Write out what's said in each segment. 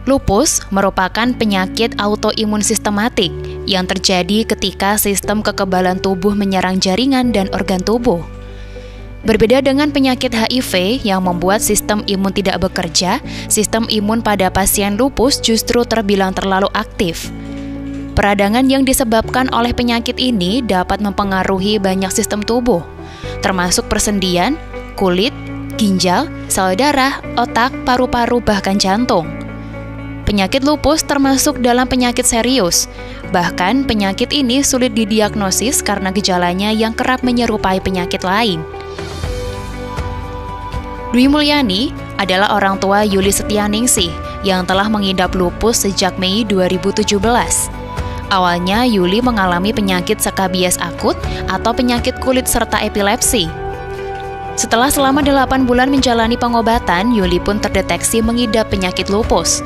Lupus merupakan penyakit autoimun sistematik yang terjadi ketika sistem kekebalan tubuh menyerang jaringan dan organ tubuh. Berbeda dengan penyakit HIV yang membuat sistem imun tidak bekerja, sistem imun pada pasien lupus justru terbilang terlalu aktif. Peradangan yang disebabkan oleh penyakit ini dapat mempengaruhi banyak sistem tubuh, termasuk persendian, kulit, ginjal, sel darah, otak, paru-paru, bahkan jantung. Penyakit lupus termasuk dalam penyakit serius. Bahkan penyakit ini sulit didiagnosis karena gejalanya yang kerap menyerupai penyakit lain. Dwi Mulyani adalah orang tua Yuli Setianingsih yang telah mengidap lupus sejak Mei 2017. Awalnya Yuli mengalami penyakit skabies akut atau penyakit kulit serta epilepsi. Setelah selama 8 bulan menjalani pengobatan, Yuli pun terdeteksi mengidap penyakit lupus.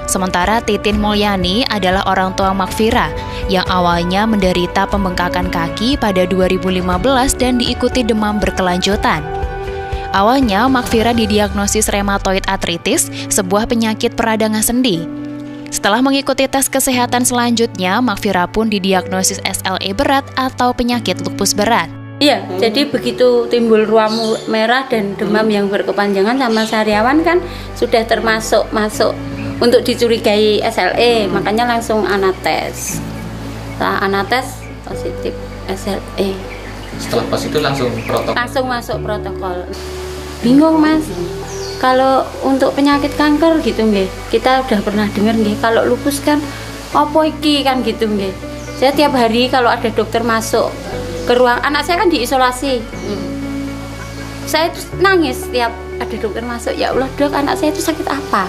Sementara Titin Mulyani adalah orang tua Makfira yang awalnya menderita pembengkakan kaki pada 2015 dan diikuti demam berkelanjutan. Awalnya Makfira didiagnosis rheumatoid arthritis, sebuah penyakit peradangan sendi. Setelah mengikuti tes kesehatan selanjutnya, Makfira pun didiagnosis SLE berat atau penyakit lupus berat. Iya, jadi begitu timbul ruam merah dan demam yang berkepanjangan sama sariawan kan sudah termasuk untuk dicurigai SLE, makanya langsung anates. Setelah anates positif SLE. Setelah pas itu langsung protokol. Langsung masuk protokol. Bingung Mas, kalau untuk penyakit kanker gitu nggih, kita udah pernah dengar nggih, kalau lupus kan apa iki kan gitu nggih. Saya tiap hari kalau ada dokter masuk ke ruang, anak saya kan diisolasi. Saya itu nangis tiap ada dokter masuk, ya Allah dok, anak saya itu sakit apa?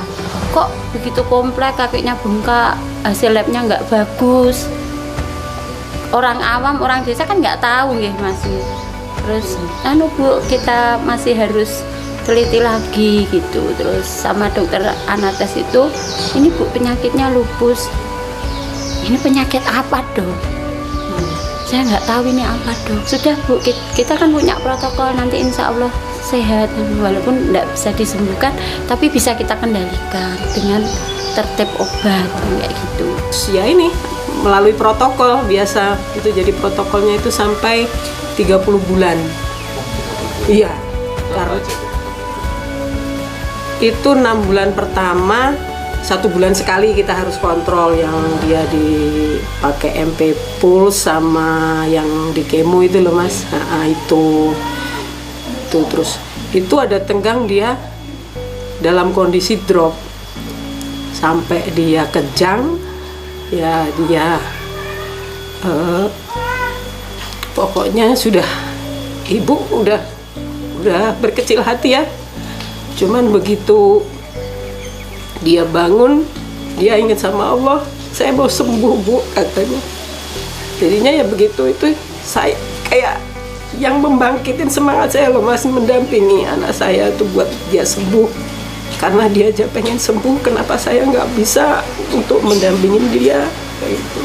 Kok begitu kompleks, kakinya bengkak, hasil labnya nggak bagus. Orang awam, orang desa kan nggak tahu nggih Mas. Terus, Bu, kita masih harus teliti lagi gitu. Terus sama dokter anates itu, ini Bu penyakitnya lupus. Ini penyakit apa dok? Saya nggak tahu ini apa dok. Sudah Bu, kita kan punya protokol, nanti insya Allah sehat, walaupun tidak bisa disembuhkan, tapi bisa kita kendalikan dengan tertib obat kayak gitu. Ya ini melalui protokol biasa itu, jadi protokolnya itu sampai 30 bulan. Iya. Karena itu 6 bulan pertama, 1 bulan sekali kita harus kontrol yang dia dipakai MP Pulse sama yang di kemo itu loh Mas. Itu terus itu ada tenggang dia dalam kondisi drop sampai dia kejang ya, dia pokoknya sudah ibu udah berkecil hati ya, cuman begitu dia bangun dia ingat sama Allah, saya mau sembuh Bu katanya. Jadinya ya begitu, itu saya kayak yang membangkitin semangat saya loh Mas, mendampingi anak saya tuh buat dia sembuh. Karena dia aja pengen sembuh, kenapa saya nggak bisa untuk mendampingin dia kayak gitu.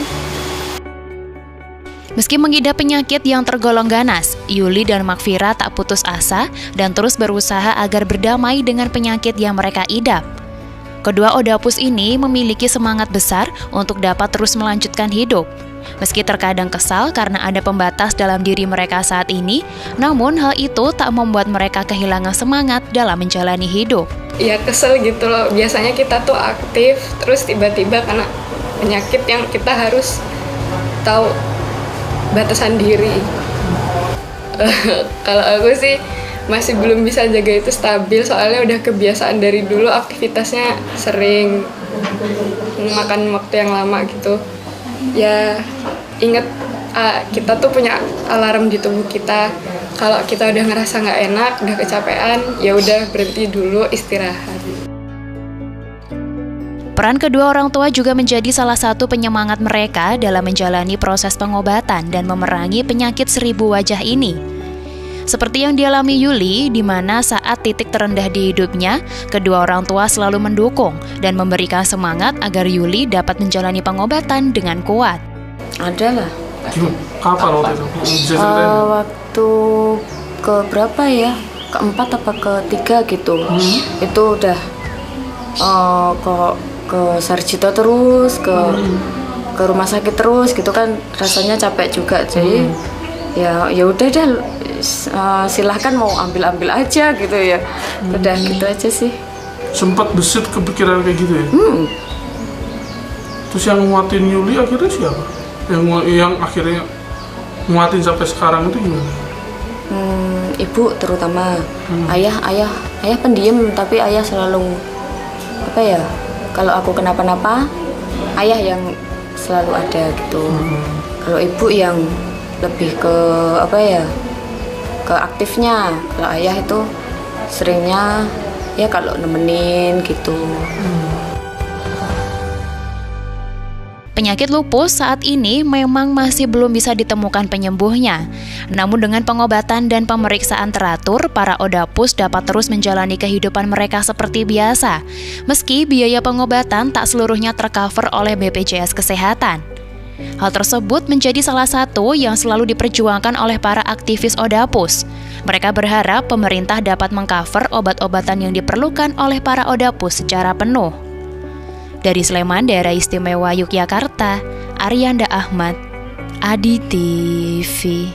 Meski mengidap penyakit yang tergolong ganas, Yuli dan Makfira tak putus asa dan terus berusaha agar berdamai dengan penyakit yang mereka idap. Kedua Oedapus ini memiliki semangat besar untuk dapat terus melanjutkan hidup. Meski terkadang kesal karena ada pembatas dalam diri mereka saat ini, namun hal itu tak membuat mereka kehilangan semangat dalam menjalani hidup. Ya kesel gitu loh, biasanya kita tuh aktif, terus tiba-tiba karena penyakit yang kita harus tahu batasan diri. Kalau aku sih masih belum bisa jaga itu stabil, soalnya udah kebiasaan dari dulu aktivitasnya sering makan waktu yang lama gitu. Ya ingat kita tuh punya alarm di tubuh kita. Kalau kita udah ngerasa nggak enak, udah kecapean, ya udah berhenti dulu, istirahat. Peran kedua orang tua juga menjadi salah satu penyemangat mereka dalam menjalani proses pengobatan dan memerangi penyakit 1000 wajah ini. Seperti yang dialami Yuli, di mana saat titik terendah di hidupnya, kedua orang tua selalu mendukung dan memberikan semangat agar Yuli dapat menjalani pengobatan dengan kuat. Ada lah. Kapan waktu itu? Bisa ceritain? Waktu ke berapa ya? Keempat apa ketiga gitu. Itu udah ke Sarjito terus, ke rumah sakit terus gitu kan, rasanya capek juga. Jadi ya udah deh, silahkan mau ambil aja gitu ya. Udah gitu aja sih. Sempat besit kepikiran kayak gitu ya? Terus yang nguatin Yuli akhirnya siapa? Yang akhirnya nguatin sampai sekarang itu gimana? Ibu terutama. Ayah pendiam, tapi ayah selalu kalau aku kenapa-napa, ayah yang selalu ada gitu. Kalau ibu yang lebih ke ke aktifnya. Kalau ayah itu seringnya ya kalau nemenin gitu. Penyakit lupus saat ini memang masih belum bisa ditemukan penyembuhnya. Namun dengan pengobatan dan pemeriksaan teratur, para Odapus dapat terus menjalani kehidupan mereka seperti biasa. Meski biaya pengobatan tak seluruhnya tercover oleh BPJS Kesehatan. Hal tersebut menjadi salah satu yang selalu diperjuangkan oleh para aktivis Odapus. Mereka berharap pemerintah dapat mengcover obat-obatan yang diperlukan oleh para Odapus secara penuh. Dari Sleman, Daerah Istimewa Yogyakarta, Arianda Ahmad, Adi TV.